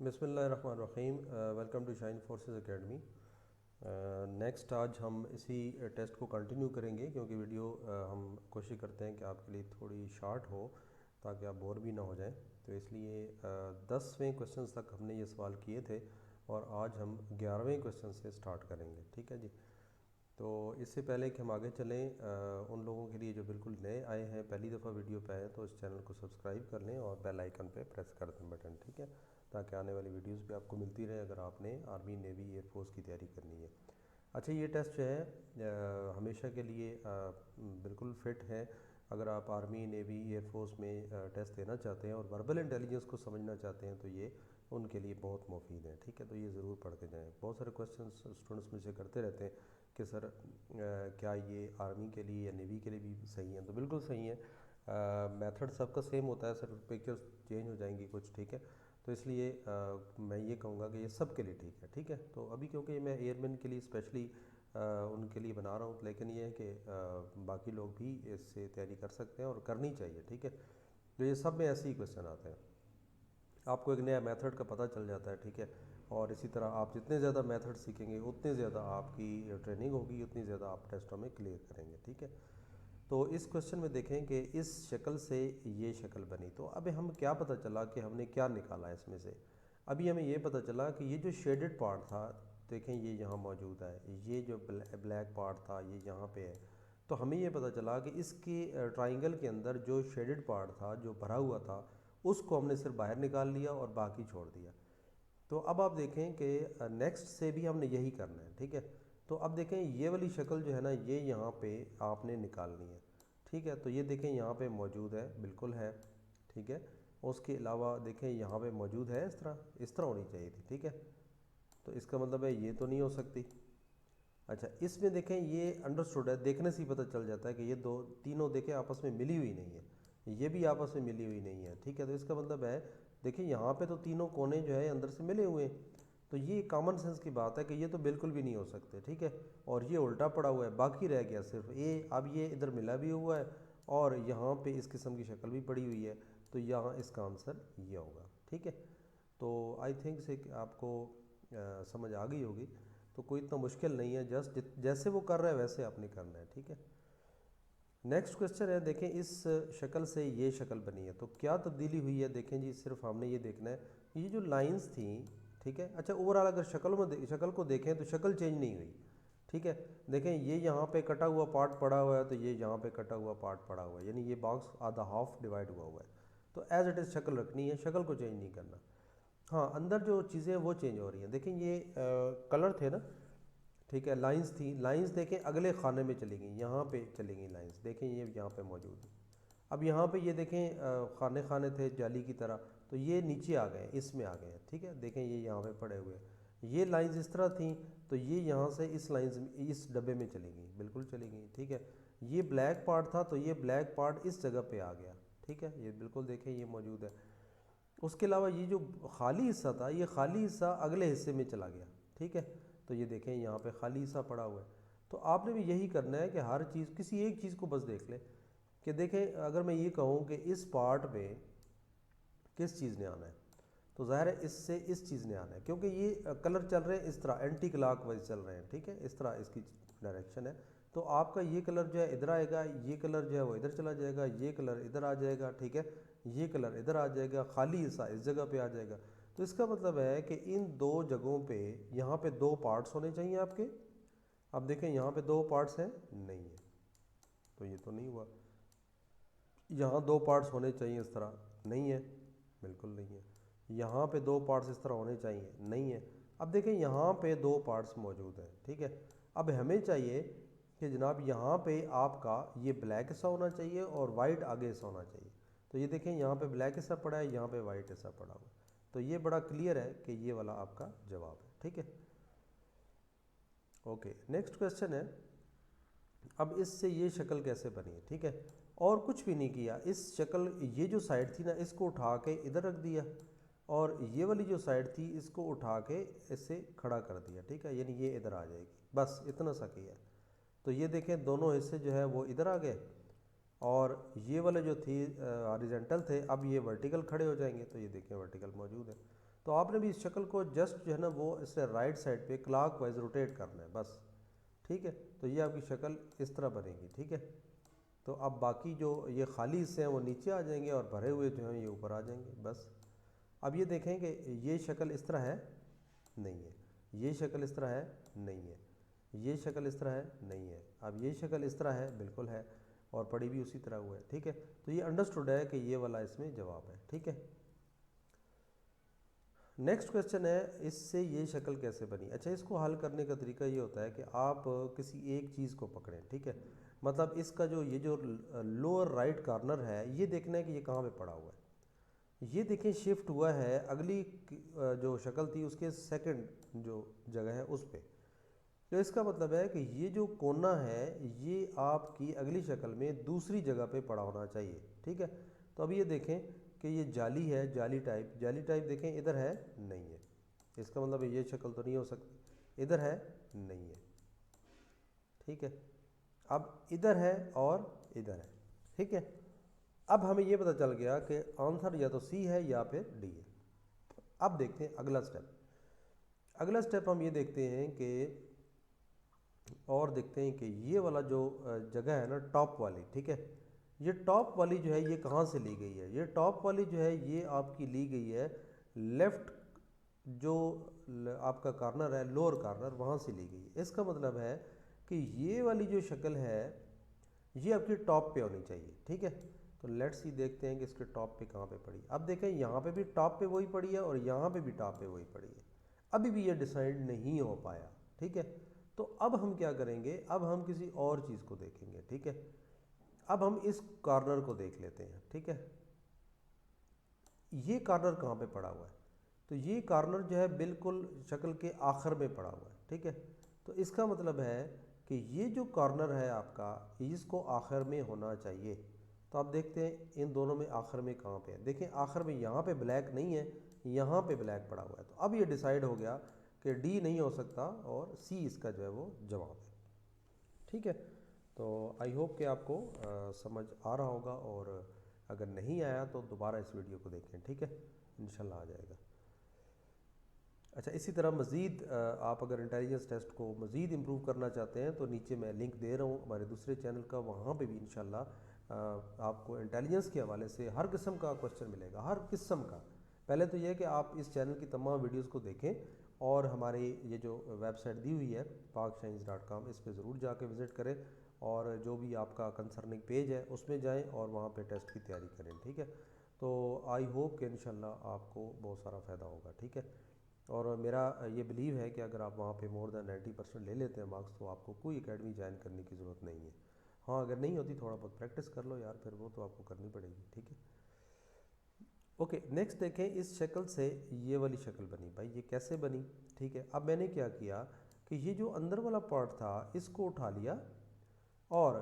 بسم اللہ الرحمن الرحیم. Welcome to Shine Forces Academy. Next آج ہم اسی ٹیسٹ کو کنٹینیو کریں گے کیونکہ ویڈیو ہم کوشش کرتے ہیں کہ آپ کے لیے تھوڑی شارٹ ہو تاکہ آپ بور بھی نہ ہو جائیں. تو اس لیے 10ویں کویسچنز تک ہم نے یہ سوال کیے تھے اور آج ہم 11ویں کویسچن سے سٹارٹ کریں گے. ٹھیک ہے جی. تو اس سے پہلے کہ ہم آگے چلیں ان لوگوں کے لیے جو بالکل نئے آئے ہیں, پہلی دفعہ ویڈیو پہ آئے, تو اس چینل کو سبسکرائب کر لیں اور بیل آئیکن پہ پریس کر دیں بٹن. ٹھیک ہے, تاکہ آنے والی ویڈیوز بھی آپ کو ملتی رہے اگر آپ نے آرمی, نیوی, ایئر فورس کی تیاری کرنی ہے. اچھا, یہ ٹیسٹ جو ہے ہمیشہ کے لیے بالکل فٹ ہے. اگر آپ آرمی, نیوی, ایئر فورس میں ٹیسٹ دینا چاہتے ہیں اور وربل انٹیلیجنس کو سمجھنا چاہتے ہیں تو یہ ان کے لیے بہت مفید ہے. ٹھیک ہے, تو یہ ضرور پڑھ کے جائیں. بہت سارے کویسچنس اسٹوڈنٹس مجھ سے کرتے رہتے ہیں کہ سر کیا یہ آرمی کے لیے یا نیوی کے لیے بھی صحیح ہیں؟ تو بالکل صحیح ہے. میتھڈ سب کا سیم ہوتا ہے, صرف پکچرز چینج ہو جائیں گی کچھ. ٹھیک ہے, تو اس لیے میں یہ کہوں گا کہ یہ سب کے لیے ٹھیک ہے. ٹھیک ہے, تو ابھی کیونکہ میں ایئر مین کے لیے اسپیشلی ان کے لیے بنا رہا ہوں, لیکن یہ ہے کہ باقی لوگ بھی اس سے تیاری کر سکتے ہیں اور کرنی چاہیے. ٹھیک ہے, تو یہ سب میں ایسے ہی کویسچن آتے ہیں, آپ کو ایک نیا میتھڈ کا پتہ چل جاتا ہے. ٹھیک ہے, اور اسی طرح آپ جتنے زیادہ میتھڈ سیکھیں گے اتنے زیادہ آپ کی ٹریننگ ہوگی, اتنی زیادہ آپ ٹیسٹوں میں کلیئر کریں گے. ٹھیک ہے, تو اس کویسچن میں دیکھیں کہ اس شکل سے یہ شکل بنی. تو اب ہم کیا پتہ چلا کہ ہم نے کیا نکالا اس میں سے. ابھی ہمیں یہ پتہ چلا کہ یہ جو شیڈڈ پارٹ تھا, دیکھیں یہ یہاں موجود ہے, یہ جو بلیک پارٹ تھا یہ یہاں پہ ہے. تو ہمیں یہ پتہ چلا کہ اس کی ٹرائنگل کے اندر جو شیڈڈ پارٹ تھا, جو بھرا ہوا تھا, اس کو ہم نے صرف باہر نکال لیا اور باقی چھوڑ دیا. تو اب آپ دیکھیں کہ نیکسٹ سے بھی ہم نے یہی کرنا ہے. ٹھیک ہے, تو اب دیکھیں یہ والی شکل جو ہے نا, یہ یہاں پہ آپ نے نکالنی ہے. ٹھیک ہے, تو یہ دیکھیں یہاں پہ موجود ہے, بالکل ہے. ٹھیک ہے, اس کے علاوہ دیکھیں یہاں پہ موجود ہے, اس طرح ہونی چاہیے تھی. ٹھیک ہے, تو اس کا مطلب ہے یہ تو نہیں ہو سکتی. اچھا, اس میں دیکھیں یہ انڈرسٹوڈ ہے, دیکھنے سے ہی پتہ چل جاتا ہے کہ یہ تینوں دیکھیں آپس میں ملی ہوئی نہیں ہے, یہ بھی آپس میں ملی ہوئی نہیں ہے. ٹھیک ہے, تو اس کا مطلب ہے دیکھیں یہاں پہ تو تینوں کونے جو ہے اندر سے ملے ہوئے ہیں, تو یہ کامن سینس کی بات ہے کہ یہ تو بالکل بھی نہیں ہو سکتے. ٹھیک ہے, اور یہ الٹا پڑا ہوا ہے, باقی رہ گیا صرف اب یہ ادھر ملا بھی ہوا ہے اور یہاں پہ اس قسم کی شکل بھی پڑی ہوئی ہے, تو یہاں اس کا آنسر یہ ہوگا. ٹھیک ہے, تو آئی تھنک سے کہ آپ کو سمجھ آ گئی ہوگی, تو کوئی اتنا مشکل نہیں ہے, جسٹ جیسے وہ کر رہا ہے ویسے آپ نے کرنا ہے. ٹھیک ہے, نیکسٹ کویسچن ہے, دیکھیں اس شکل سے یہ شکل بنی ہے, تو کیا تبدیلی ہوئی ہے. دیکھیں جی, صرف ہم نے یہ دیکھنا ہے یہ جو لائنز تھیں. ٹھیک ہے, اچھا اوورآل اگر شکل کو دیکھیں تو شکل چینج نہیں ہوئی. ٹھیک ہے, دیکھیں یہ یہاں پہ کٹا ہوا پارٹ پڑا ہوا ہے, تو یہ یہاں پہ کٹا ہوا پارٹ پڑا ہوا ہے, یعنی یہ باکس آدھا ہاف ڈیوائڈ ہوا ہے. تو ایز اٹ از شکل رکھنی ہے, شکل کو چینج نہیں کرنا. ہاں, اندر جو چیزیں وہ چینج ہو رہی ہیں. دیکھیں یہ کلر تھے نا. ٹھیک ہے, لائنز تھیں, لائنز دیکھیں اگلے خانے میں چلی گئیں, یہاں پہ چلی گئیں لائنز, دیکھیں یہ یہاں پہ موجود ہے. اب یہاں پہ یہ دیکھیں خانے تھے جالی کی طرح, تو یہ نیچے آ گئے, اس میں آ گئے ہیں. ٹھیک ہے, دیکھیں یہ یہاں پہ پڑے ہوئے ہیں, یہ لائنز اس طرح تھیں, تو یہ یہاں سے اس لائنز اس ڈبے میں چلی گئیں, بالکل چلی گئیں. ٹھیک ہے, یہ بلیک پارٹ تھا, تو یہ بلیک پارٹ اس جگہ پہ آ گیا. ٹھیک ہے, یہ بالکل دیکھیں یہ موجود ہے. اس کے علاوہ یہ جو خالی حصہ تھا, یہ خالی حصہ اگلے حصے میں چلا گیا. ٹھیک ہے, تو یہ دیکھیں یہاں پہ خالی حصہ پڑا ہوا ہے. تو آپ نے بھی یہی کرنا ہے کہ ہر چیز, کسی ایک چیز کو بس دیکھ لیں کہ دیکھیں اگر میں یہ کہوں کہ اس پارٹ میں کس چیز نے آنا ہے, تو ظاہر ہے اس سے اس چیز نے آنا ہے, کیونکہ یہ کلر چل رہے ہیں اس طرح اینٹی کلاک وائز چل رہے ہیں. ٹھیک ہے, اس طرح اس کی ڈائریکشن ہے, تو آپ کا یہ کلر جو ہے ادھر آئے گا, یہ کلر جو ہے وہ ادھر چلا جائے گا, یہ کلر ادھر آ جائے گا. ٹھیک ہے, یہ کلر ادھر آ جائے گا, خالی حصہ اس جگہ پہ آ جائے گا. تو اس کا مطلب ہے کہ ان دو جگہوں پہ یہاں پہ دو پارٹس ہونے چاہیے آپ کے. اب دیکھیں یہاں پہ دو پارٹس ہیں, نہیں ہے, تو یہ تو نہیں ہوا. یہاں دو پارٹس ہونے چاہیے اس طرح, نہیں ہے, بالکل نہیں ہے. یہاں پہ دو پارٹس اس طرح ہونے چاہیے, نہیں ہے. اب دیکھیں یہاں پہ دو پارٹس موجود ہیں. ٹھیک ہے, اب ہمیں چاہیے کہ جناب یہاں پہ آپ کا یہ بلیک حصہ ہونا چاہیے اور وائٹ آگے حصہ ہونا چاہیے. تو یہ دیکھیں یہاں پہ بلیک حصہ پڑا ہے, یہاں پہ وائٹ حصہ پڑا ہوا ہے, تو یہ بڑا کلیئر ہے کہ یہ والا آپ کا جواب ہے. ٹھیک ہے, اوکے. نیکسٹ کویسچن ہے, اب اس سے یہ شکل کیسے بنی ہے. ٹھیک ہے, اور کچھ بھی نہیں کیا, اس شکل یہ جو سائڈ تھی نا اس کو اٹھا کے ادھر رکھ دیا, اور یہ والی جو سائڈ تھی اس کو اٹھا کے اس سے کھڑا کر دیا. ٹھیک ہے, یعنی یہ ادھر آ جائے گی, بس اتنا سا کیا. تو یہ دیکھیں دونوں حصے جو ہے وہ ادھر آ گئے, اور یہ والے جو تھی ہاریزنٹل تھے, اب یہ ورٹیکل کھڑے ہو جائیں گے, تو یہ دیکھیں ورٹیکل موجود ہے. تو آپ نے بھی اس شکل کو جسٹ جو ہے نا وہ اس سے رائٹ سائڈ پہ کلاک وائز روٹیٹ کرنا ہے بس، ٹھیک ہے. تو یہ آپ کی شکل اس طرح بنے گی، ٹھیک ہے. تو اب باقی جو یہ خالی حصے ہیں وہ نیچے آ جائیں گے اور بھرے ہوئے جو ہیں یہ اوپر آ جائیں گے بس. اب یہ دیکھیں کہ یہ شکل اس طرح ہے، نہیں ہے. یہ شکل اس طرح ہے، نہیں ہے. یہ شکل اس طرح ہے، نہیں ہے. اب یہ شکل اس طرح ہے، بالکل ہے، اور پڑی بھی اسی طرح ہوا ہے، ٹھیک ہے. تو یہ انڈرسٹوڈ ہے کہ یہ والا اس میں جواب ہے، ٹھیک ہے. نیکسٹ کویسچن ہے اس سے یہ شکل کیسے بنی. اچھا، اس کو حل کرنے کا طریقہ یہ ہوتا ہے کہ آپ کسی ایک چیز کو پکڑیں، ٹھیک ہے. مطلب اس کا یہ جو لوور رائٹ کارنر ہے یہ دیکھنا ہے کہ یہ کہاں پہ پڑا ہوا ہے. یہ دیکھیں شفٹ ہوا ہے اگلی جو شکل تھی اس کے سیکنڈ جو جگہ ہے اس پہ. تو اس کا مطلب ہے کہ یہ جو کونا ہے یہ آپ کی اگلی شکل میں دوسری جگہ پہ پڑا ہونا چاہیے، ٹھیک ہے. تو اب یہ دیکھیں کہ یہ جالی ہے، جالی ٹائپ دیکھیں ادھر ہے، نہیں ہے. اس کا مطلب یہ شکل تو نہیں ہو سکتی. ادھر ہے، نہیں ہے، ٹھیک ہے. اب ادھر ہے اور ادھر ہے، ٹھیک ہے. اب ہمیں یہ پتہ چل گیا کہ آنسر یا تو سی ہے یا پھر ڈی ہے. اب دیکھتے ہیں اگلا سٹیپ ہم یہ دیکھتے ہیں کہ اور دیکھتے ہیں کہ یہ والا جو جگہ ہے نا ٹاپ والی، ٹھیک ہے. یہ ٹاپ والی جو ہے یہ کہاں سے لی گئی ہے. یہ ٹاپ والی جو ہے یہ آپ کی لی گئی ہے لیفٹ جو آپ کا کارنر ہے، لوور کارنر، وہاں سے لی گئی ہے. اس کا مطلب ہے کہ یہ والی جو شکل ہے یہ آپ کی ٹاپ پہ ہونی چاہیے، ٹھیک ہے. تو لیٹس سی دیکھتے ہیں کہ اس کے ٹاپ پہ کہاں پہ پڑی. اب دیکھیں یہاں پہ بھی ٹاپ پہ وہی پڑی ہے اور یہاں پہ بھی ٹاپ پہ وہی پڑی ہے. ابھی بھی یہ ڈیسائیڈ نہیں ہو پایا، ٹھیک ہے. تو اب ہم کیا کریں گے، اب ہم کسی اور چیز کو دیکھیں گے، ٹھیک ہے. اب ہم اس کارنر کو دیکھ لیتے ہیں، ٹھیک ہے. یہ کارنر کہاں پہ پڑا ہوا ہے. تو یہ کارنر جو ہے بالکل شکل کے آخر میں پڑا ہوا ہے، ٹھیک ہے. تو اس کا مطلب ہے کہ یہ جو کارنر ہے آپ کا اس کو آخر میں ہونا چاہیے. تو آپ دیکھتے ہیں ان دونوں میں آخر میں کہاں پہ ہے. دیکھیں آخر میں یہاں پہ بلیک نہیں ہے، یہاں پہ بلیک پڑا ہوا ہے. تو اب یہ ڈیسائیڈ ہو گیا کہ ڈی نہیں ہو سکتا اور سی اس کا جو ہے وہ جواب ہے، ٹھیک ہے. تو آئی ہوپ کہ آپ کو سمجھ آ رہا ہوگا، اور اگر نہیں آیا تو دوبارہ اس ویڈیو کو دیکھیں، ٹھیک ہے. انشاءاللہ آ جائے گا. اچھا، اسی طرح مزید آپ اگر انٹیلیجنس ٹیسٹ کو مزید امپروو کرنا چاہتے ہیں تو نیچے میں لنک دے رہا ہوں ہمارے دوسرے چینل کا، وہاں پہ بھی انشاءاللہ آپ کو انٹیلیجنس کے حوالے سے ہر قسم کا کوسچن ملے گا، ہر قسم کا. پہلے تو یہ ہے کہ آپ اس چینل کی تمام ویڈیوز کو دیکھیں، اور ہماری یہ جو ویب سائٹ دی ہوئی ہے pakscience.com اس پہ ضرور جا کے وزٹ کریں، اور جو بھی آپ کا کنسرننگ پیج ہے اس میں جائیں اور وہاں پہ ٹیسٹ کی تیاری کریں، ٹھیک ہے. تو آئی ہوپ کہ انشاءاللہ آپ کو بہت سارا فائدہ ہوگا، ٹھیک ہے. اور میرا یہ بلیو ہے کہ اگر آپ وہاں پہ مور دین 90% لے لیتے ہیں مارکس تو آپ کو کوئی اکیڈمی جوائن کرنے کی ضرورت نہیں ہے. ہاں اگر نہیں ہوتی تھوڑا بہت پریکٹس کر لو یار، پھر وہ تو آپ کو کرنی پڑے گی، ٹھیک ہے. اوکے، نیکسٹ دیکھیں اس شکل سے یہ والی شکل بنی. بھائی یہ کیسے بنی، ٹھیک ہے. اب میں نے کیا کیا کہ یہ جو اندر والا پارٹ تھا اس کو اٹھا لیا، اور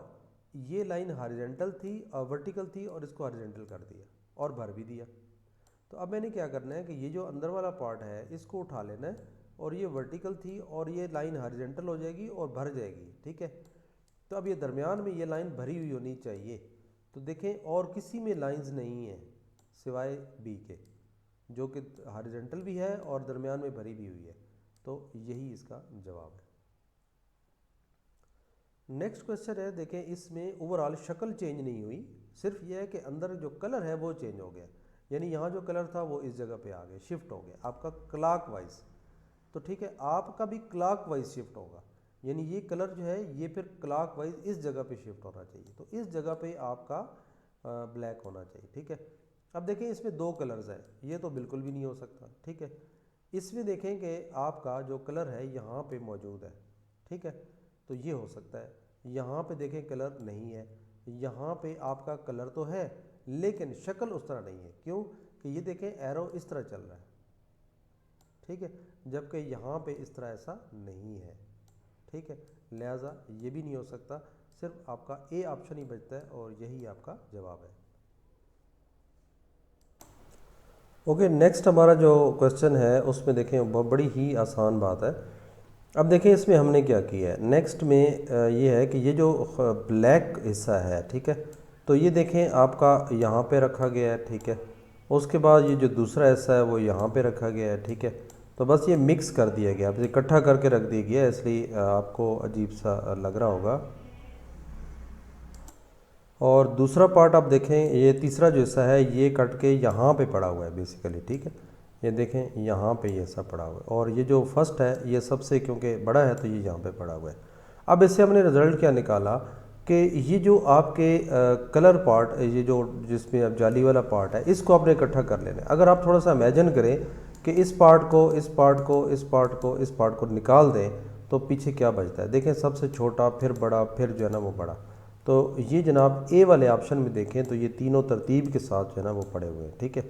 یہ لائن ہاریزنٹل تھی اور ورٹیکل تھی، اور اس کو ہاریزنٹل کر دیا اور بھر بھی دیا. تو اب میں نے کیا کرنا ہے کہ یہ جو اندر والا پارٹ ہے اس کو اٹھا لینا ہے، اور یہ ورٹیکل تھی اور یہ لائن ہاریزنٹل ہو جائے گی اور بھر جائے گی، ٹھیک ہے. تو اب یہ درمیان میں یہ لائن بھری ہوئی ہونی چاہیے. تو دیکھیں اور کسی میں لائنز نہیں ہیں سوائے بی کے، جو کہ ہاریزنٹل بھی ہے اور درمیان میں بھری بھی ہوئی ہے. تو یہی اس کا جواب ہے. نیکسٹ کویسچن ہے، دیکھیں اس میں اوورآل شکل چینج نہیں ہوئی، صرف یہ ہے کہ اندر جو کلر ہے وہ چینج ہو گیا. یعنی یہاں جو کلر تھا وہ اس جگہ پہ آ گیا، شفٹ ہو گیا آپ کا کلاک وائز. تو ٹھیک ہے، آپ کا بھی کلاک وائز شفٹ ہوگا، یعنی یہ کلر جو ہے یہ پھر کلاک وائز اس جگہ پہ شفٹ ہونا چاہیے. تو اس جگہ پہ آپ کا بلیک ہونا چاہیے، ٹھیک ہے. اب دیکھیں اس میں دو کلرز ہیں، یہ تو بالکل بھی نہیں ہو سکتا، ٹھیک ہے. اس میں دیکھیں کہ آپ کا جو کلر ہے یہاں پہ موجود ہے، ٹھیک ہے. تو یہ ہو سکتا ہے. یہاں پہ دیکھیں کلر نہیں ہے، یہاں پہ آپ کا کلر تو ہے لیکن شکل اس طرح نہیں ہے. کیوں کہ یہ دیکھیں ایرو اس طرح چل رہا ہے، ٹھیک ہے، جبکہ یہاں پہ اس طرح ایسا نہیں ہے، ٹھیک ہے. لہٰذا یہ بھی نہیں ہو سکتا. صرف آپ کا اے آپشن ہی بچتا ہے اور یہی آپ کا جواب ہے. اوکے، نیکسٹ ہمارا جو کویسچن ہے اس میں دیکھیں بڑی ہی آسان بات ہے. اب دیکھیں اس میں ہم نے کیا کیا ہے. نیکسٹ میں یہ ہے کہ یہ جو بلیک حصہ ہے، ٹھیک ہے، تو یہ دیکھیں آپ کا یہاں پہ رکھا گیا ہے، ٹھیک ہے. اس کے بعد یہ جو دوسرا حصہ ہے وہ یہاں پہ رکھا گیا ہے، ٹھیک ہے. تو بس یہ مکس کر دیا گیا، اب اکٹھا کر کے رکھ دیا گیا، اس لیے آپ کو عجیب سا لگ رہا ہوگا. اور دوسرا پارٹ آپ دیکھیں، یہ تیسرا جو حصہ ہے یہ کٹ کے یہاں پہ پڑا ہوا ہے بیسیکلی، ٹھیک ہے. یہ دیکھیں یہاں پہ یہ حصہ پڑا ہوا ہے، اور یہ جو فرسٹ ہے یہ سب سے کیونکہ بڑا ہے تو یہ یہاں پہ پڑا ہوا ہے. اب اس سے ہم نے رزلٹ کیا نکالا کہ یہ جو آپ کے کلر پارٹ، یہ جو جس میں اب جالی والا پارٹ ہے، اس کو آپ نے اکٹھا کر لینا ہے. اگر آپ تھوڑا سا امیجن کریں کہ اس پارٹ کو اس پارٹ کو اس پارٹ کو اس پارٹ کو نکال دیں تو پیچھے کیا بچتا ہے. دیکھیں سب سے چھوٹا، پھر بڑا، پھر جو ہے نا وہ بڑا. تو یہ جناب اے والے آپشن میں دیکھیں تو یہ تینوں ترتیب کے ساتھ جو ہے نا وہ پڑے ہوئے ہیں، ٹھیک ہے.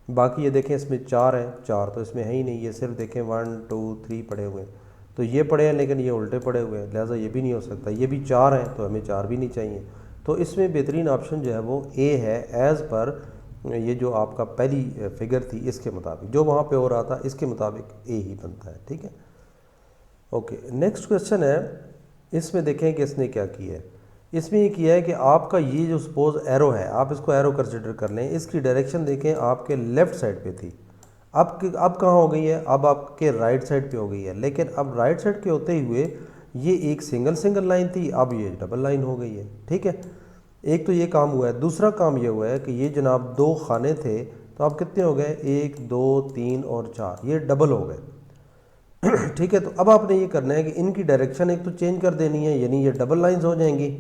باقی یہ دیکھیں اس میں 4 ہیں، 4 تو اس میں ہے ہی نہیں، یہ صرف دیکھیں 1 2 3 پڑے ہوئے ہیں. تو یہ پڑے ہیں لیکن یہ الٹے پڑے ہوئے ہیں، لہٰذا یہ بھی نہیں ہو سکتا. یہ بھی 4 ہیں تو ہمیں 4 بھی نہیں چاہیے. تو اس میں بہترین آپشن جو ہے وہ اے ہے، ایز پر یہ جو آپ کا پہلی فگر تھی اس کے مطابق جو وہاں پہ ہو رہا تھا اس کے مطابق اے ہی بنتا ہے، ٹھیک ہے. اوکے، نیکسٹ کویسچن ہے. اس میں دیکھیں کہ اس نے کیا کیا ہے. اس میں یہ کیا ہے کہ آپ کا یہ جو سپوز ایرو ہے، آپ اس کو ایرو کنسیڈر کر لیں، اس کی ڈائریکشن دیکھیں آپ کے لیفٹ سائڈ پہ تھی. اب کہاں ہو گئی ہے؟ اب آپ کے رائٹ سائڈ پہ ہو گئی ہے. لیکن اب رائٹ سائڈ کے ہوتے ہوئے یہ ایک سنگل لائن تھی، اب یہ ڈبل لائن ہو گئی ہے، ٹھیک ہے. ایک تو یہ کام ہوا ہے. دوسرا کام یہ ہوا ہے کہ یہ جناب 2 خانے تھے تو اب کتنے ہو گئے؟ 1 2 3 اور 4، یہ ڈبل ہو گئے، ٹھیک ہے. تو اب آپ نے یہ کرنا ہے کہ ان کی ڈائریکشن ایک تو چینج کر دینی ہے، یعنی یہ ڈبل لائنز ہو جائیں گی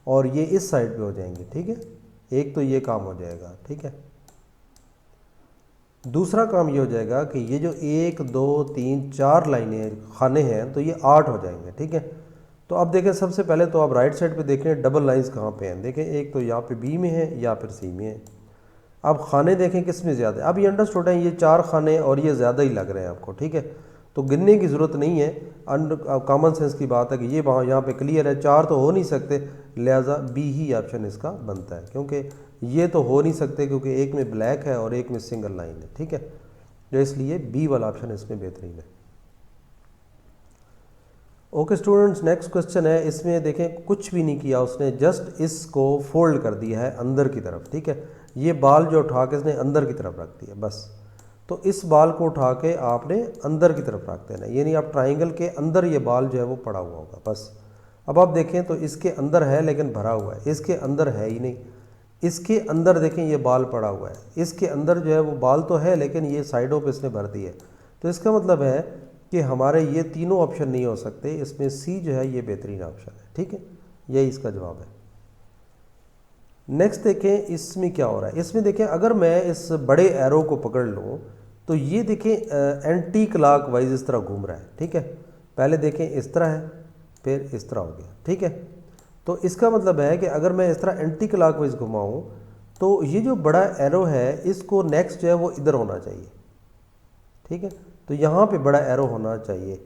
اور یہ اس سائڈ پہ ہو جائیں گے، ٹھیک ہے. ایک تو یہ کام ہو جائے گا، ٹھیک ہے. دوسرا کام یہ ہو جائے گا کہ یہ جو 1 2 3 4 لائنیں خانے ہیں تو یہ 8 ہو جائیں گے، ٹھیک ہے. تو اب دیکھیں سب سے پہلے تو آپ رائٹ سائڈ پہ دیکھیں ڈبل لائنز کہاں پہ ہیں. دیکھیں ایک تو یہاں پہ بی میں ہے یا پھر سی میں ہے. اب خانے دیکھیں کس میں زیادہ ہے. اب یہ انڈرسٹوڈ ہیں، یہ 4 خانے اور یہ زیادہ ہی لگ رہے ہیں آپ کو، ٹھیک ہے. تو گننے کی ضرورت نہیں ہے، کامن سینس کی بات ہے کہ یہ وہاں یہاں پہ کلیئر ہے، 4 تو ہو نہیں سکتے، لہٰذا بی ہی آپشن اس کا بنتا ہے. کیونکہ یہ تو ہو نہیں سکتے کیونکہ ایک میں بلیک ہے اور ایک میں سنگل لائن ہے، ٹھیک ہے. تو اس لیے بی والا آپشن اس میں بہترین ہے. اوکے اسٹوڈنٹس، نیکسٹ کوسچن ہے. اس میں دیکھیں کچھ بھی نہیں کیا اس نے، جسٹ اس کو فولڈ کر دیا ہے اندر کی طرف، ٹھیک ہے. یہ بال جو اٹھا کے اس نے اندر کی طرف رکھ دیا بس. تو اس بال کو اٹھا کے آپ نے اندر کی طرف رکھ دینا، یعنی آپ ٹرائنگل کے اندر یہ بال جو ہے وہ پڑا ہوا ہوگا بس. اب آپ دیکھیں تو اس کے اندر ہے لیکن بھرا ہوا ہے، اس کے اندر ہے ہی نہیں. اس کے اندر دیکھیں یہ بال پڑا ہوا ہے، اس کے اندر جو ہے وہ بال تو ہے لیکن یہ سائڈوں پہ اس نے بھر دی ہے. تو اس کا مطلب ہے کہ ہمارے یہ تینوں آپشن نہیں ہو سکتے، اس میں سی جو ہے یہ بہترین آپشن ہے، ٹھیک ہے. یہی اس کا جواب ہے. نیکسٹ دیکھیں اس میں کیا ہو رہا ہے. اس میں دیکھیں اگر میں اس بڑے ایرو کو پکڑ لوں تو یہ دیکھیں اینٹی کلاک وائز اس طرح گھوم رہا ہے، ٹھیک ہے. پہلے دیکھیں اس طرح ہے، پھر اس طرح ہو گیا، ٹھیک ہے. تو اس کا مطلب ہے کہ اگر میں اس طرح اینٹی کلاک وائز گھماؤں تو یہ جو بڑا ایرو ہے اس کو نیکسٹ جو ہے وہ ادھر ہونا چاہیے، ٹھیک ہے. تو یہاں پہ بڑا ایرو ہونا چاہیے.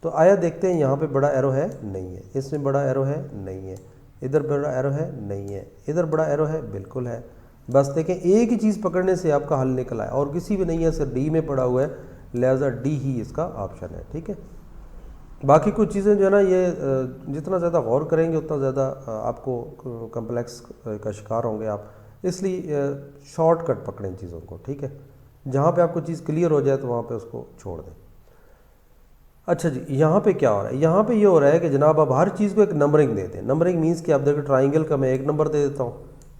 تو آیا دیکھتے ہیں یہاں پہ بڑا ایرو ہے؟ نہیں ہے. اس میں بڑا ایرو ہے؟ نہیں ہے. ادھر بڑا ایرو ہے؟ نہیں ہے. ادھر بڑا ایرو ہے؟ بالکل ہے. بس دیکھیں ایک ہی چیز پکڑنے سے آپ کا حل نکل آیا اور کسی بھی نہیں ہے، صرف ڈی میں پڑا ہوا ہے، لہٰذا ڈی ہی اس کا آپشن ہے، ٹھیک ہے. باقی کچھ چیزیں جو ہے نا یہ جتنا زیادہ غور کریں گے اتنا زیادہ آپ کو کمپلیکس کا شکار ہوں گے آپ، اس لیے شارٹ کٹ پکڑیں چیزوں کو، ٹھیک ہے. جہاں پہ آپ کو چیز کلیئر ہو جائے تو وہاں پہ اس کو چھوڑ دیں. اچھا جی، یہاں پہ کیا ہو رہا ہے؟ یہاں پہ یہ ہو رہا ہے کہ جناب آپ ہر چیز کو ایک نمبرنگ دے دیں. نمبرنگ مینس کہ آپ دیکھیں ٹرائنگل کا میں 1 نمبر دے دیتا ہوں،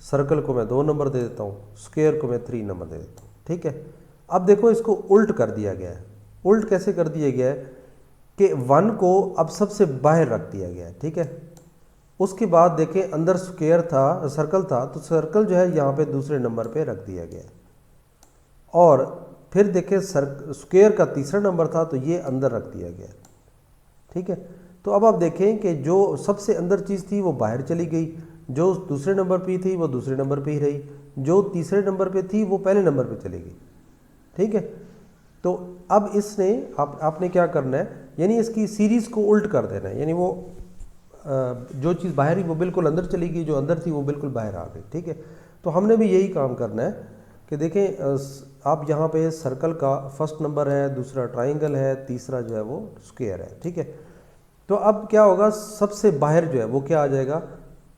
سرکل کو میں 2 نمبر دے دیتا ہوں، اسکوئر کو میں 3 نمبر دے دیتا ہوں، ٹھیک ہے. اب دیکھو اس کو الٹ کر دیا گیا ہے. الٹ کیسے کر دیا گیا ہے کہ 1 کو اب سب سے باہر رکھ دیا گیا ہے، ٹھیک ہے. اس کے بعد دیکھیں اندر اسکوئر تھا، سرکل تھا، تو سرکل جو ہے یہاں پہ دوسرے نمبر پہ رکھ دیا گیا ہے. اور پھر دیکھیں اسکوئر کا تیسرا نمبر تھا تو یہ اندر رکھ دیا گیا، ٹھیک ہے. تو اب آپ دیکھیں کہ جو سب سے اندر چیز تھی وہ باہر چلی گئی، جو دوسرے نمبر پہ تھی وہ دوسرے نمبر پہ ہی رہی، جو تیسرے نمبر پہ تھی وہ پہلے نمبر پہ چلی گئی، ٹھیک ہے. تو اب اس نے آپ نے کیا کرنا ہے، یعنی اس کی سیریز کو الٹ کر دینا ہے. یعنی وہ جو چیز باہر ہی وہ بالکل اندر چلی گئی، جو اندر تھی وہ بالکل باہر آ گئی، ٹھیک ہے. تو ہم نے بھی یہی کام کرنا ہے کہ دیکھیں آپ یہاں پہ سرکل کا فرسٹ نمبر ہے، دوسرا ٹرائنگل ہے، تیسرا جو ہے وہ اسکوئر ہے، ٹھیک ہے. تو اب کیا ہوگا، سب سے باہر جو ہے وہ کیا آ جائے گا؟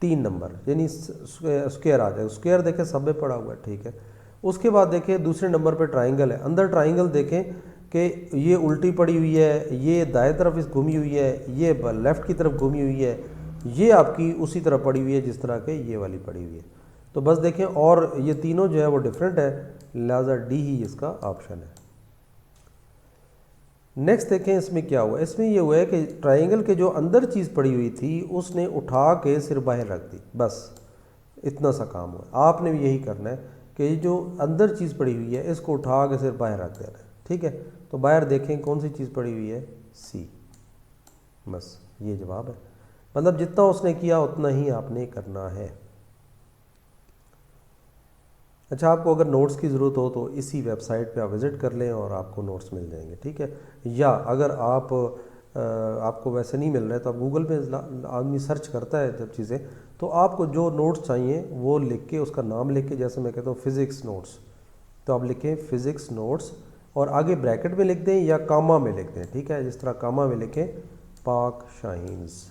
3 نمبر، یعنی اسکوئر آ جائے گا. اسکوئر دیکھیں سب میں پڑا ہوا ہے، ٹھیک ہے. اس کے بعد دیکھیں دوسرے نمبر پہ ٹرائنگل ہے، اندر ٹرائنگل دیکھیں کہ یہ الٹی پڑی ہوئی ہے، یہ دائیں طرف اس گھومی ہوئی ہے، یہ لیفٹ کی طرف گھومی ہوئی ہے، یہ آپ کی اسی طرح پڑی ہوئی ہے جس طرح کہ یہ والی پڑی ہوئی ہے. تو بس دیکھیں، اور یہ تینوں جو ہے وہ ڈیفرنٹ ہے، لہٰذا ڈی ہی اس کا آپشن ہے. نیکسٹ دیکھیں اس میں کیا ہوا. اس میں یہ ہوا ہے کہ ٹرائنگل کے جو اندر چیز پڑی ہوئی تھی اس نے اٹھا کے صرف باہر رکھ دی، بس اتنا سا کام ہوا. آپ نے بھی یہی کرنا ہے کہ یہ جو اندر چیز پڑی ہوئی ہے اس کو اٹھا کے صرف باہر رکھ دینا ہے. ٹھیک ہے، تو باہر دیکھیں کون سی چیز پڑی ہوئی ہے، سی. بس یہ جواب ہے، مطلب جتنا اس نے کیا اتنا ہی آپ نے کرنا ہے. اچھا، آپ کو اگر نوٹس کی ضرورت ہو تو اسی ویب سائٹ پہ آپ وزٹ کر لیں اور آپ کو نوٹس مل جائیں گے. ٹھیک ہے، یا اگر آپ کو ویسے نہیں مل رہا ہے تو آپ گوگل پہ آدمی سرچ کرتا ہے جب چیزیں، تو آپ کو جو نوٹس چاہیے وہ لکھ کے، اس کا نام لکھ کے، جیسے میں کہتا ہوں فزکس نوٹس، تو آپ لکھیں فزکس نوٹس اور آگے بریکٹ میں لکھ دیں یا کاما میں لکھ دیں. ٹھیک ہے، جس طرح کاما میں لکھیں پاک شاہینز.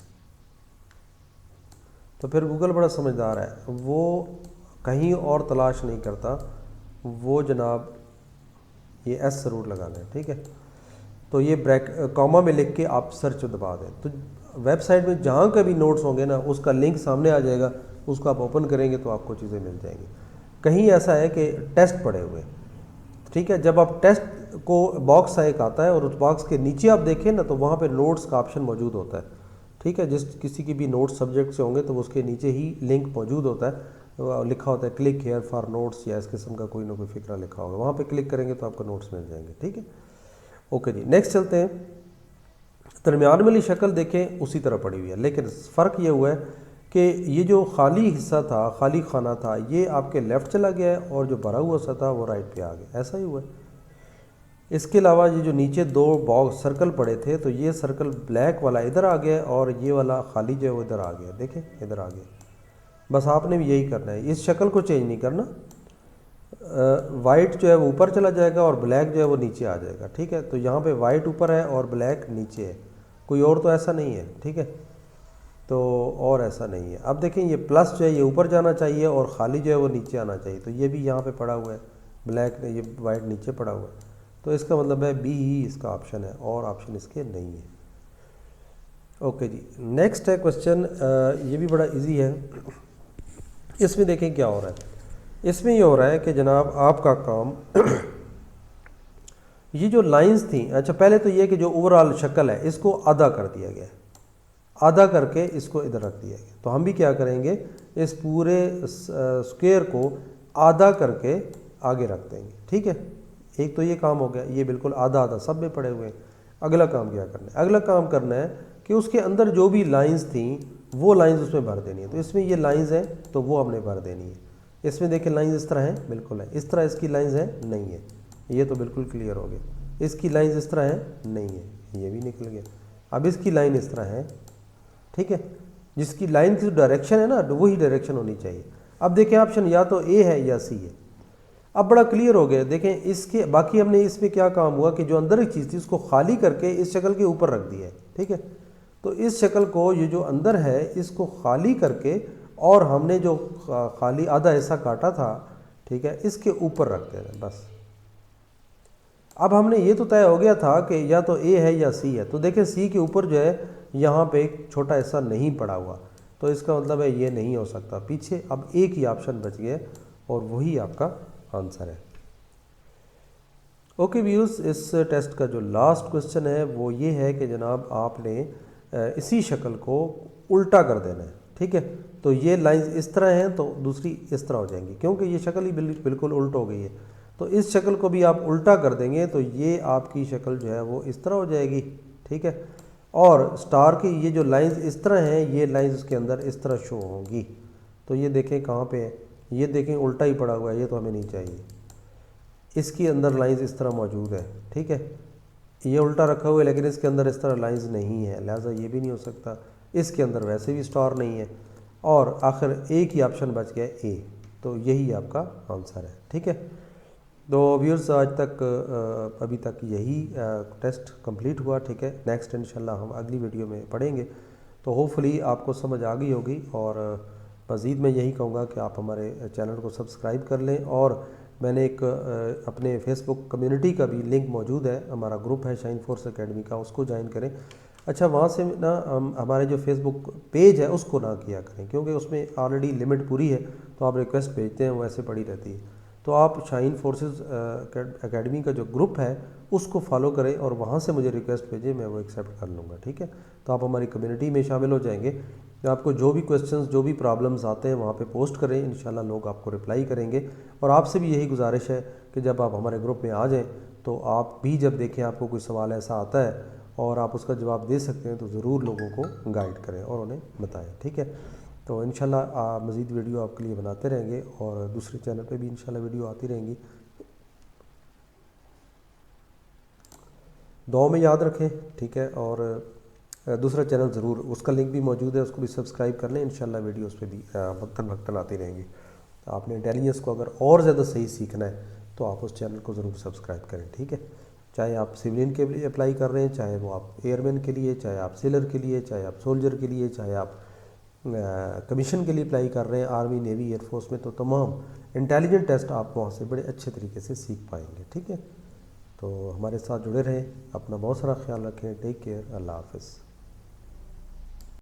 تو پھر گوگل بڑا سمجھدار ہے، وہ کہیں اور تلاش نہیں کرتا، وہ جناب یہ ایس ضرور لگانا ہے. ٹھیک ہے، تو یہ کاما میں لکھ کے آپ سرچ دبا دیں، تو ویب سائٹ میں جہاں کا بھی نوٹس ہوں گے نا اس کا لنک سامنے آ جائے گا، اس کو آپ اوپن کریں گے تو آپ کو چیزیں مل جائیں گی. کہیں ایسا ہے کہ ٹیسٹ پڑے ہوئے، ٹھیک ہے، جب آپ ٹیسٹ کو باکس ایک آتا ہے اور اس باکس کے نیچے آپ دیکھیں نا تو وہاں پہ نوٹس کا آپشن موجود ہوتا ہے. ٹھیک ہے، جس کسی کی بھی نوٹس سبجیکٹ سے ہوں گے تو اس کے نیچے ہی لنک موجود ہوتا ہے، لکھا ہوتا ہے کلک ہیئر فار نوٹس یا اس قسم کا کوئی نہ کوئی فکرہ لکھا ہوگا، وہاں پہ کلک کریں گے تو آپ کو نوٹس مل جائیں گے. ٹھیک ہے، اوکے جی. نیکسٹ چلتے ہیں. درمیان والی شکل دیکھیں اسی طرح پڑی ہوئی ہے، لیکن فرق یہ ہوا ہے کہ یہ جو خالی حصہ تھا، خالی خانہ تھا، یہ آپ کے لیفٹ چلا گیا ہے اور جو بھرا ہوا سا تھا وہ رائٹ پہ آ گیا. ایسا ہی ہوا ہے. اس کے علاوہ یہ جو نیچے دو باکس سرکل پڑے تھے تو یہ سرکل بلیک والا ادھر آ گیا اور یہ والا خالی جو ہے وہ ادھر آ گیا. دیکھیں ادھر آ گیا. بس آپ نے بھی یہی کرنا ہے، اس شکل کو چینج نہیں کرنا. وائٹ جو ہے وہ اوپر چلا جائے گا اور بلیک جو ہے وہ نیچے آ جائے گا. ٹھیک ہے، تو یہاں پہ وائٹ اوپر ہے اور بلیک نیچے ہے، کوئی اور تو ایسا نہیں ہے. ٹھیک ہے، تو اور ایسا نہیں ہے. اب دیکھیں یہ پلس جو ہے یہ اوپر جانا چاہیے اور خالی جو ہے وہ نیچے آنا چاہیے، تو یہ بھی یہاں پہ پڑا ہوا ہے بلیک، یہ وائٹ نیچے پڑا ہوا ہے، تو اس کا مطلب ہے بی ہی اس کا آپشن ہے اور آپشن اس کے نہیں ہے. اوکے جی. نیکسٹ ہے کوشچن، یہ بھی بڑا ایزی ہے. اس میں دیکھیں کیا ہو رہا ہے. اس میں یہ ہو رہا ہے کہ جناب آپ کا کام یہ جو لائنز تھیں، اچھا پہلے تو یہ کہ جو اوورآل شکل ہے اس کو آدھا کر دیا گیا ہے، آدھا کر کے اس کو ادھر رکھ دیا گیا. تو ہم بھی کیا کریں گے، اس پورے اسکوئر کو آدھا کر کے آگے رکھ دیں گے. ٹھیک ہے، ایک تو یہ کام ہو گیا، یہ بالکل آدھا آدھا سب میں پڑے ہوئے ہیں. اگلا کام کیا کرنا ہے، اگلا کام کرنا ہے کہ اس کے اندر جو بھی لائنز تھیں وہ لائنز اس میں بھر دینی ہے. تو اس میں یہ لائنز ہیں تو وہ ہم نے بھر دینی ہے. اس میں دیکھیں لائنز اس طرح ہیں، بالکل ہے. اس طرح اس کی لائنز ہیں، نہیں ہے. یہ تو بالکل کلیئر ہو گیا. اس کی لائنز اس طرح ہیں، نہیں ہے، یہ بھی نکل گیا. اب اس کی لائن اس طرح ہے. ٹھیک ہے، جس کی لائن کی ڈائریکشن ہے نا وہی ڈائریکشن ہونی چاہیے. اب دیکھیں آپشن یا تو اے ہے یا سی ہے. اب بڑا کلیئر ہو گیا. دیکھیں اس کے باقی ہم نے اس میں کیا کام ہوا کہ جو اندر ایک چیز تھی اس کو خالی کر کے اس شکل کے اوپر رکھ دیا ہے. ٹھیک ہے، تو اس شکل کو یہ جو اندر ہے اس کو خالی کر کے اور ہم نے جو خالی آدھا حصہ کاٹا تھا، ٹھیک ہے، اس کے اوپر رکھ دینا بس. اب ہم نے یہ تو طے ہو گیا تھا کہ یا تو اے ہے یا سی ہے. تو دیکھیں سی کے اوپر جو ہے یہاں پہ ایک چھوٹا حصہ نہیں پڑا ہوا، تو اس کا مطلب ہے یہ نہیں ہو سکتا پیچھے. اب ایک ہی آپشن بچ گیا اور وہی آپ کا آنسر ہے. اوکے ویوز، اس ٹیسٹ کا جو لاسٹ کوشچن ہے وہ یہ ہے کہ جناب آپ نے اسی شکل کو الٹا کر دینا ہے. ٹھیک ہے، تو یہ لائنز اس طرح ہیں تو دوسری اس طرح ہو جائیں گی، کیونکہ یہ شکل ہی بالکل الٹ ہو گئی ہے. تو اس شکل کو بھی آپ الٹا کر دیں گے تو یہ آپ کی شکل جو ہے وہ اس طرح ہو جائے گی. ٹھیک ہے، اور سٹار کی یہ جو لائنز اس طرح ہیں یہ لائنز اس کے اندر اس طرح شو ہوں گی. تو یہ دیکھیں کہاں پہ ہے، یہ دیکھیں الٹا ہی پڑا ہوا ہے، یہ تو ہمیں نہیں چاہیے. اس کی اندر لائنز اس طرح موجود ہے. ٹھیک ہے، یہ الٹا رکھا ہوا ہے لیکن اس کے اندر اس طرح لائنز نہیں ہے، لہٰذا یہ بھی نہیں ہو سکتا. اس کے اندر ویسے بھی سٹار نہیں ہے، اور آخر ایک ہی آپشن بچ گیا اے، تو یہی آپ کا آنسر ہے. ٹھیک ہے، تو ویورز آج تک ابھی تک یہی ٹیسٹ کمپلیٹ ہوا. ٹھیک ہے، نیکسٹ انشاءاللہ ہم اگلی ویڈیو میں پڑھیں گے. تو ہوپفلی آپ کو سمجھ آ گئی ہوگی، اور مزید میں یہی کہوں گا کہ آپ ہمارے چینل کو سبسکرائب کر لیں اور میں نے ایک اپنے فیس بک کمیونٹی کا بھی لنک موجود ہے، ہمارا گروپ ہے شائن فورس اکیڈمی کا، اس کو جوائن کریں۔ اچھا وہاں سے نا ہمارے جو فیس بک پیج ہے اس کو نہ کیا کریں، کیونکہ اس میں آلریڈی لمٹ پوری ہے، تو آپ ریکویسٹ بھیجتے ہیں وہ ایسے پڑی رہتی ہے۔ تو آپ شائن فورسز اکیڈمی کا جو گروپ ہے اس کو فالو کریں اور وہاں سے مجھے ریکویسٹ بھیجیں، میں وہ ایکسیپٹ کر لوں گا، ٹھیک ہے؟ تو آپ ہماری کمیونٹی میں شامل ہو جائیں گے۔ آپ کو جو بھی کویسچنز جو بھی پرابلمز آتے ہیں وہاں پہ پوسٹ کریں، انشاءاللہ لوگ آپ کو رپلائی کریں گے۔ اور آپ سے بھی یہی گزارش ہے کہ جب آپ ہمارے گروپ میں آ جائیں تو آپ بھی جب دیکھیں آپ کو کوئی سوال ایسا آتا ہے اور آپ اس کا جواب دے سکتے ہیں تو ضرور لوگوں کو گائیڈ کریں اور انہیں بتائیں، ٹھیک ہے؟ تو انشاءاللہ مزید ویڈیو آپ کے لیے بناتے رہیں گے اور دوسرے چینل پہ بھی انشاءاللہ ویڈیو آتی رہیں گی۔ دعاؤں میں یاد رکھیں، ٹھیک ہے؟ اور دوسرا چینل ضرور، اس کا لنک بھی موجود ہے، اس کو بھی سبسکرائب کر لیں، انشاءاللہ ویڈیوز پہ بھی وقتاً فوقتاً آتی رہیں گی۔ آپ نے انٹیلیجنس کو اگر اور زیادہ صحیح سیکھنا ہے تو آپ اس چینل کو ضرور سبسکرائب کریں، ٹھیک ہے؟ چاہے آپ سولین کے لیے اپلائی کر رہے ہیں، چاہے وہ آپ ایئر مین کے لیے، چاہے آپ سیلر کے لیے، چاہے آپ سولجر کے لیے، چاہے آپ کمیشن کے لیے اپلائی کر رہے ہیں آرمی، نیوی، ایئر فورس میں، تو تمام انٹیلیجنٹ ٹیسٹ آپ وہاں سے بڑے اچھے طریقے سے سیکھ پائیں گے، ٹھیک ہے؟ تو ہمارے ساتھ جڑے رہیں، اپنا بہت سارا خیال رکھیں، ٹیک کیئر، اللہ حافظ۔